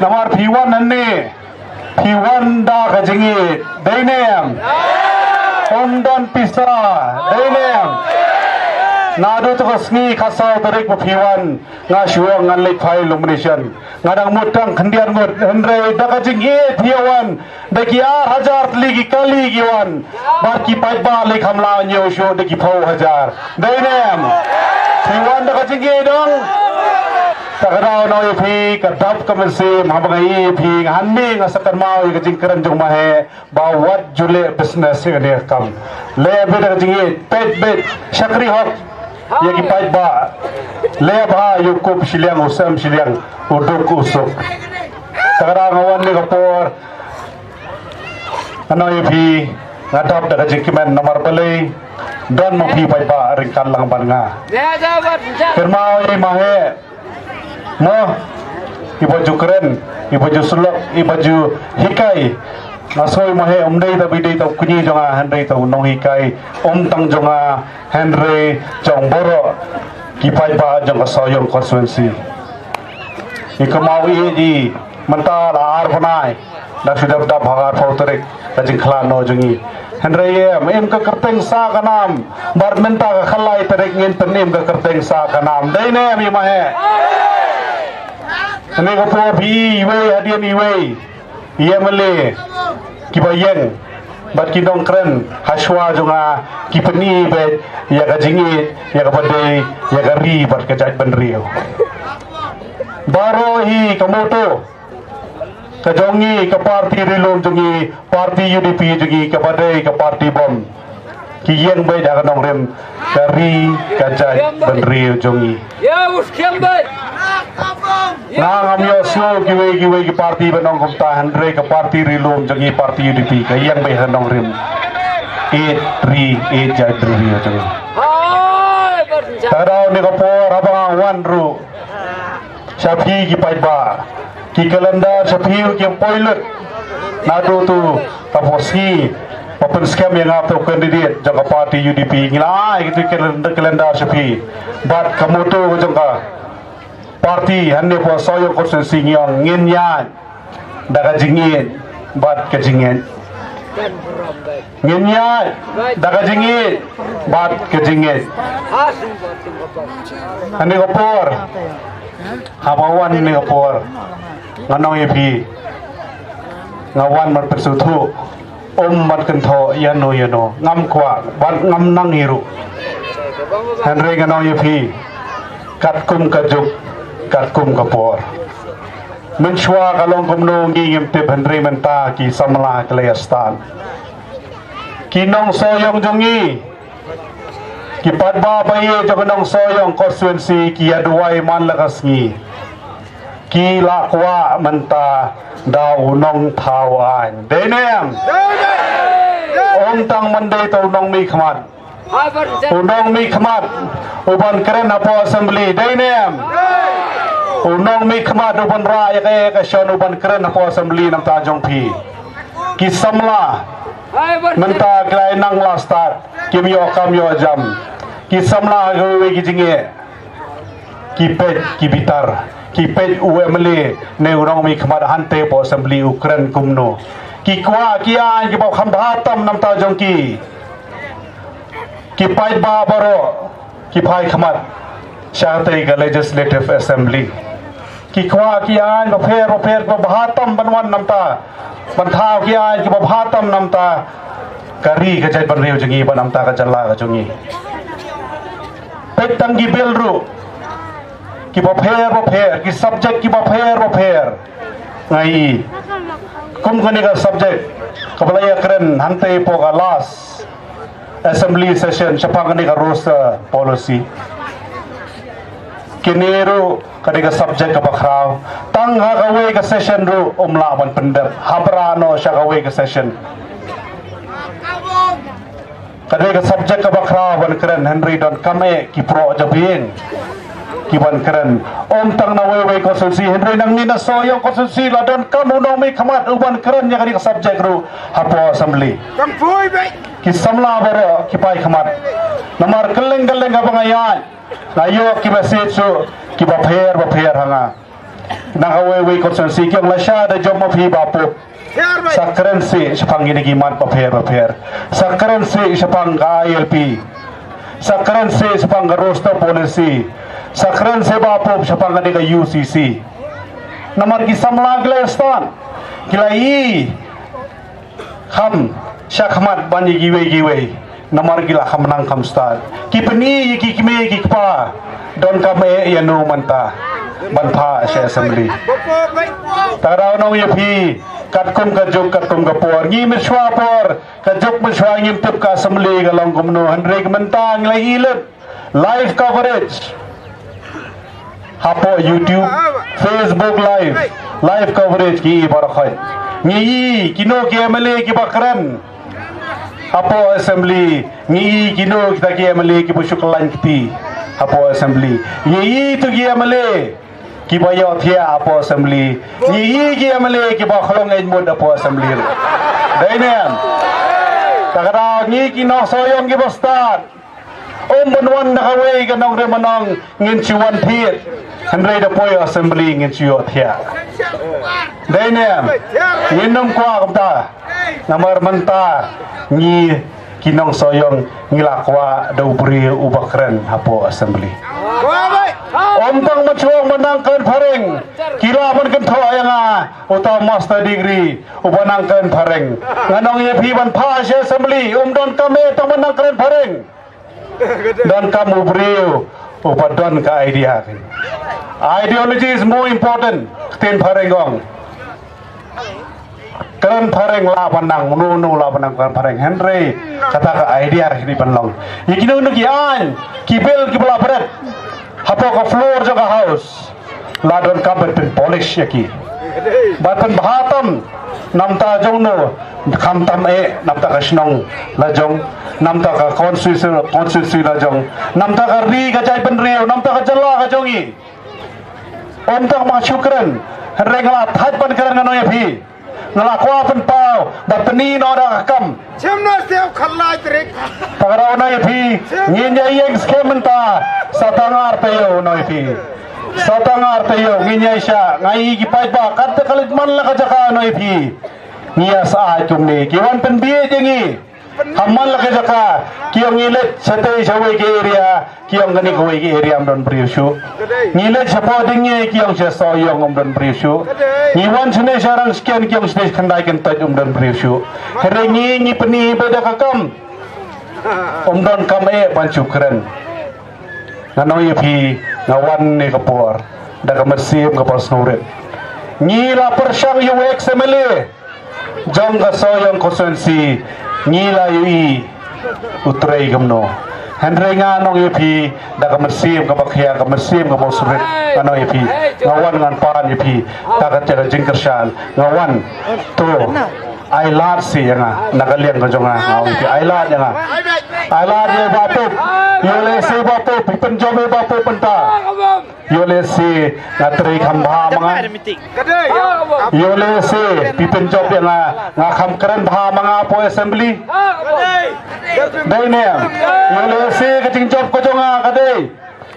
nomor P1 nanti P1 dah kejengit Dainem Don Pisa Dainem Nadu tu kesni kasau tarik P1 ngasuang nganlik file illumination ngadang mutang kendian ngut Henry dah kejengit P1 daki hajar lagi kali giwan barki paiba lek hamla nyosho daki pau hajar Dainem P1 dah kejengit dong Takarau noi phi kadap kamasi mahabangai phi hanmi ngasakan mau ikajing keran jong mahe bawat jule business ini kam le beda kajing pet syakri hok yaki pait ba le ba yukup siliang usam siliang uduk usuk takarau ngawan ni kapor noi phi ngadap dak kajing kimen nomor balai don mo phi pait ba ringkan lang banga firmau ni mahe no ibaju keren ibaju sulok ibaju hikai nasoi mahe umdei ta bidei ta kunyi jonga Henry ta unong hikai tang jonga Henry jong boro kipai ba jong soyong konstituensi ikamawi ji menta la ar banai dak sudah dak bhagar pauterik kajing khlano jongi Henry em ka kerteng sa kanam bar menta ka khalai terik ngin tenim ka kerteng sa kanam dei ne mi mahe Ini kapur pi iwe hadian iwe ia mele kibayen bat kinong keren haswa jonga kipeni bet ya kajingit ya kabade ya kari bat kajat benrio baro hi kamoto kajongi ke parti rilum jongi parti UDP jongi kabade ke parti bom kiyen bet ya kanong rem kari kajat benrio jongi ya uskem bet Nang amyo snow giwe ki parti benong kumta Henry ke parti rilum jangi parti UDP ke yang bay henong rim 8 jadri jangi tarau ni kapor abang wan ru sapi ki paiba ki kalendar sapi ki poilet nadu tu taposi open scam yang atau kandidat jangka parti UDP ngilai itu kalendar sapi bat kamu tu jangka parti hande po soyo konstitusi ngiong nginyan daga jingin bat kejingin nginyan daga jingin bat kejingin hande kopor habawan ni kopor nganong ipi ngawan mat persutu mat kentho yano ngam kwa bat ngam nang hiru Henry nganong ipi katkum kajuk katkum kapor menshwa kalong kumno ngingim tip Henry menta ki samla kelayastan kinong soyong jongi ki padba baye jonong soyong konstituensi ki aduai man lakasngi ki lakwa menta daw nong tawan denem tang mande to nong mi khmat unong mi khmat uban keren apo assembly denem unong mi khmat uban ra ya ka shon uban keren apo assembly nam ta jong phi ki samla menta klai nang la start kimyo kamyo jam ki samla gowe ki jinge ki pet ki bitar ki pet umle ne unong mi khmat hante po assembly ukran kumno ki kwa ki an ki ba khambhatam nam ta jong ki pai ba baro ki phai khmat shatai ka legislative assembly ki kwa ki an ba pher ba bhatam banwan namta banthau ki an ki ba bhatam namta kari ka jai ban reu jangi ba namta ka jalla ka jungi petang gi belru ki ba pher ki subject ki ba pher ngai kum kani ka subject kabalaya keren hante po ka last assembly session siapa kani ka rules policy kiniru kani ka subject ka bakraw tang ha kawe ka session ru umla ban pendep habrano sya kawe ka session kani ka subject ka bakraw ban keren Henry don kame ki pro jabing ki ban keren tang na wewe konstitusi Henry nang ni na soyong konstitusi la don kamu no mi khamat uban keren ya kani ka subject ru hapo assembly kampui be ki samla baro ki pai khamat namar keleng abang ayan layo ki message su ki ba pher hanga nakawewe konsensi kyang lasya da jom mafi bapo sakren si sepang ini gimat paper sakren si sepang ILP sakren si sepang roster policy sakren si bapo sepang ka UCC namar ki samlang glestan kilai kham syakmat banyi giwe namar gila kham nang kham stan ki peni ki kime ki kpa don kame yanu manta banpa se assembly tarau nong yepi kat kum kapor ngi miswa por kajuk miswa ngim tup ka assembly galong kumno handrek mentang lai ilet live coverage hapo YouTube Facebook live coverage ki barakhai ngi kino ke mele ki bakran hapo assembly ngi kino kita ke mele ki busuklan kiti hapo assembly ngi tu ki mele ki bayo thia hapo assembly ngi ki mele ki bakhlong ai mod hapo assembly dainem takara ngi kino soyong ki bostan benwan nakawe ganong remanong ngin ciwan thiet handrai da poy assembly ngin ciyo thia dainem nginom kwa kamta namar manta ngi kinong soyong ngilakwa da ubri ubakren hapo assembly ompang machuang menangkan pareng kila man kan tho ayanga uta master degree ubanangkan pareng nganong ye piban pa assembly don kame to menangkan pareng dan kamu beriu upadon ke idea ideology is more important tin parengong keren pareng la panang nu la panang keren pareng Henry kata ke idea ini panlong ikino nuki an kibel kibla berat hapo ka floor jaga house la don kabet pin polish yaki batan bahatam namta jongno khamtam namta kasnong lajong namta ka konstitusi lajong namta ka ri ka jai penriu namta ka jala ka jongi omtak ma syukran rengla thaj pan karen ngano yapi ngala kwa pen pau batni no da kam chemno sev khalla trek pagara no yapi nginya yeng skementa satangar tayo no yapi satangar tayo nginya sya ngai gi pai ba kat kalit man la ka jaka no yapi ngia sa chumni kiwan pen bie jengi hamal la ka jaka kiong ilet satai sawai ke area kiong gani ko ke area amdon priushu ngilet sapo dinge kiong se soyong amdon priushu ngiwan sune sarang scan kiong stage khandai kan taj amdon priushu herengi ni peni beda kakam amdon kame pancukren nganoi phi ngawan ne kapor da kamersim kapor snuret ngila persang yu xmle jong ka soyong konsensi ngila yu utrai gamno Henry nga nong yepi da kamersim ka bakhya kamersim ka bosret ano yepi ngawan ngan pan yepi ka ka jingkershan ngawan to ai lat si nga nakalian ka jonga ngaw yepi ai lat nga ai lat ye bapu yole si bapu penjome bapu penta yole si ngatri khamba mga yole si penjom nga kham keren bha mga po assembly dai ne yole si kaching job ko jonga kadai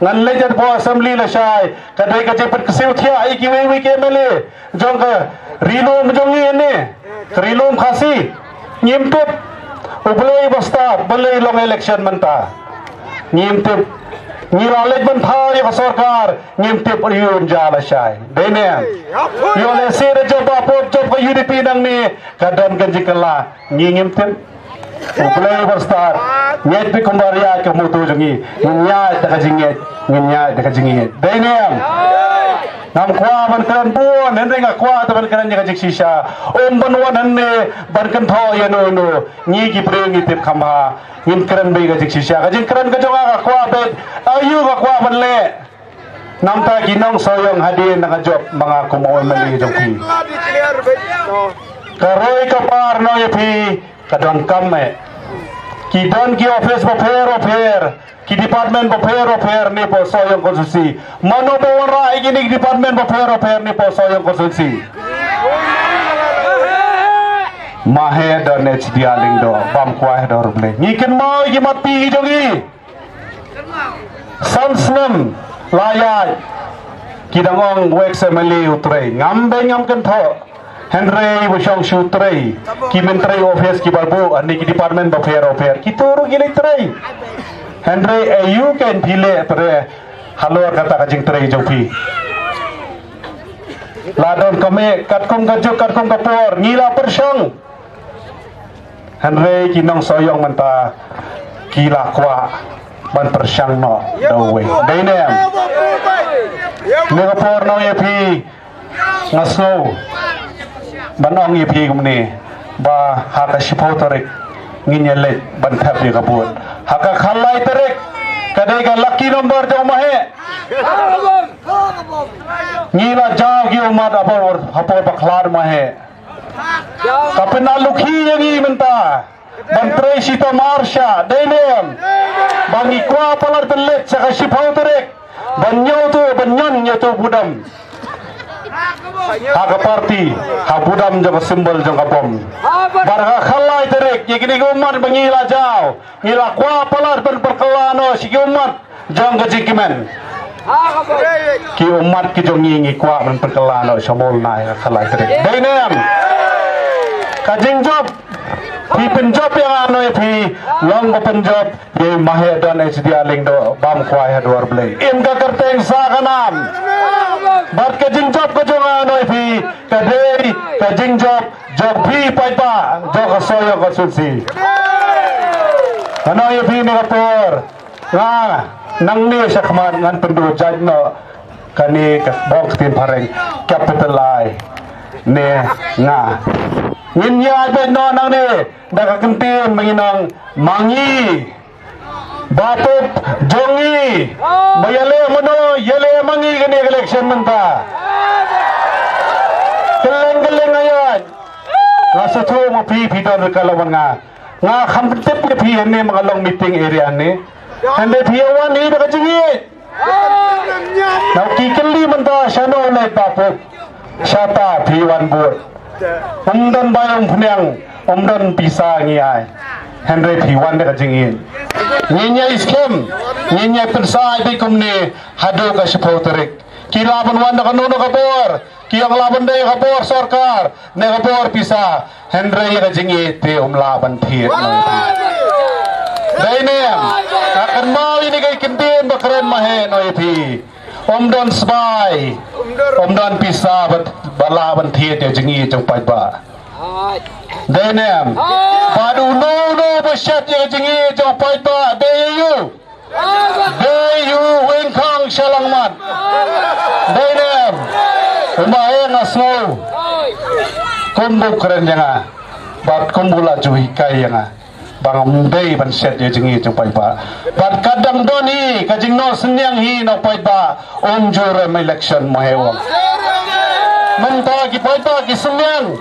ngan lejat po assembly la shai kadai kaching pat kasiu thia ai ki we ke mele jong ka rilom jongi ne rilom khasi nyimtip ublei basta belei long election manta nyimtip ngiralej ban pha yo sarkar nyimtip yun jala shai dai ne yole si re job apot job ko UDP nang ni kadan ganjikala nyimtip ublei basta nyet bi kumbaria ke mutu jongi nya da kajingi dai ne nam kwa ban kan pun henry nga kwa ta ban kan jik sisa banwan hanne ban kan tho ya no ngi ki preng tip khama ngin kran be ga jik sisa ga jin kran ga jonga ga kwa be ayu ga kwa ban le nam ta ginong soyong hadin na job mga kumaw mali jongki karoi ka par no yepi kadon kamme ki don ki office paper ki department paper ni po soyong konstitusi mano po wara igini department paper ni po soyong konstitusi mahe don HDR do bam kwa do ruble ngiken mau gi mati jogi sansnem layat kidangong wek semeli utrai ngambe ngam kan tho Henry Bushong Shutrai ki menteri office ki barbu ani ki department affair ki turu gile trai Henry ayu kan phile tre halor kata kajing trai jopi ladon kame katkum kapor ngila persong Henry kinong soyong menta kila kwa ban persang no dawe dainem Singapore no yepi ngaso banong yepi kumni ba haka shipotorik nginyelet ban thap di kabut haka khalai terek kadai ka lucky number jo mahe ngila jaw gi umat apor baklar mahe kapena lukhi yangi menta Bantrai Sita Marsha Dainem Bangi kwa palar telet saka shipau terek banyon tu budam Haga parti ha budam jaga simbol jaga bom Barga khalai terek yekini umat bangi lajau ngila kwa palar ben perkelano sigi umat jang gajikimen ki umat ki jongi ngi kwa ben perkelano samol nai khalai terek Dainem kajing job Pi penjob yang anu pi long penjob ye mahe dan HDA ling do bam kwai hadwar blai im ka kerteng sa kanam bat ka jing job ko jong anu pi kadei ka jing job pi pai pa do ka soyo ko sulsi anu ye pi ni kapor nga nang ni sakman ngan pendu jaj no kani ka bong tin pareng capital ai ne nga Nginya ben no nang ni daga kentin menginang mangi batup jongi mayale mono yele mangi kini election menta keleng ayan ngasa tu mo pi don kalawan nga khamtip ke pi ni mangalong meeting area ni ande pi wan ni daga jingi now kikeli menta shano le batup shata pi wan bur Umdan bayang punyang umdan pisa ngiai Henry P1 dekat jingin nginya iskem nginya pensai bikum ni hadu ka sipoterik kilaban wan dekat nuno kapor kiang laban day kapor sarkar ne kapor pisa Henry dekat jingi te laban thiet Dainem akan mau ini kay kintin bakren mahe no ipi Omdon sbai Omdon pisa balaban thiet ya jingi jong pai ba Dainem badu no basyat ya jingi jong pai ba deyu wengkang shalangmat Dainem umahe ngasno kumbu keren janga bat kumbula juhi kai janga bang dei ban set ye jingi jong pai ba bat kadang doni kajing no senyang hi no pai ba jure election mahewang menta ki pai ba ki senyang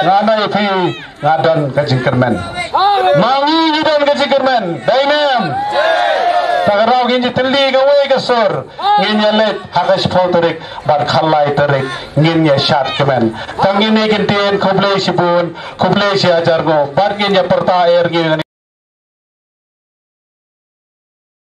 ngana ipi ngadon kajing kermen mangi ngidon kajing kermen Dainem tagarau ginji teli gawe gasur nginya let hakas fotorik bat khalai terik nginya shat kemen tangini gintin kublai sibun kublai si ajar go bat nginya perta air nginya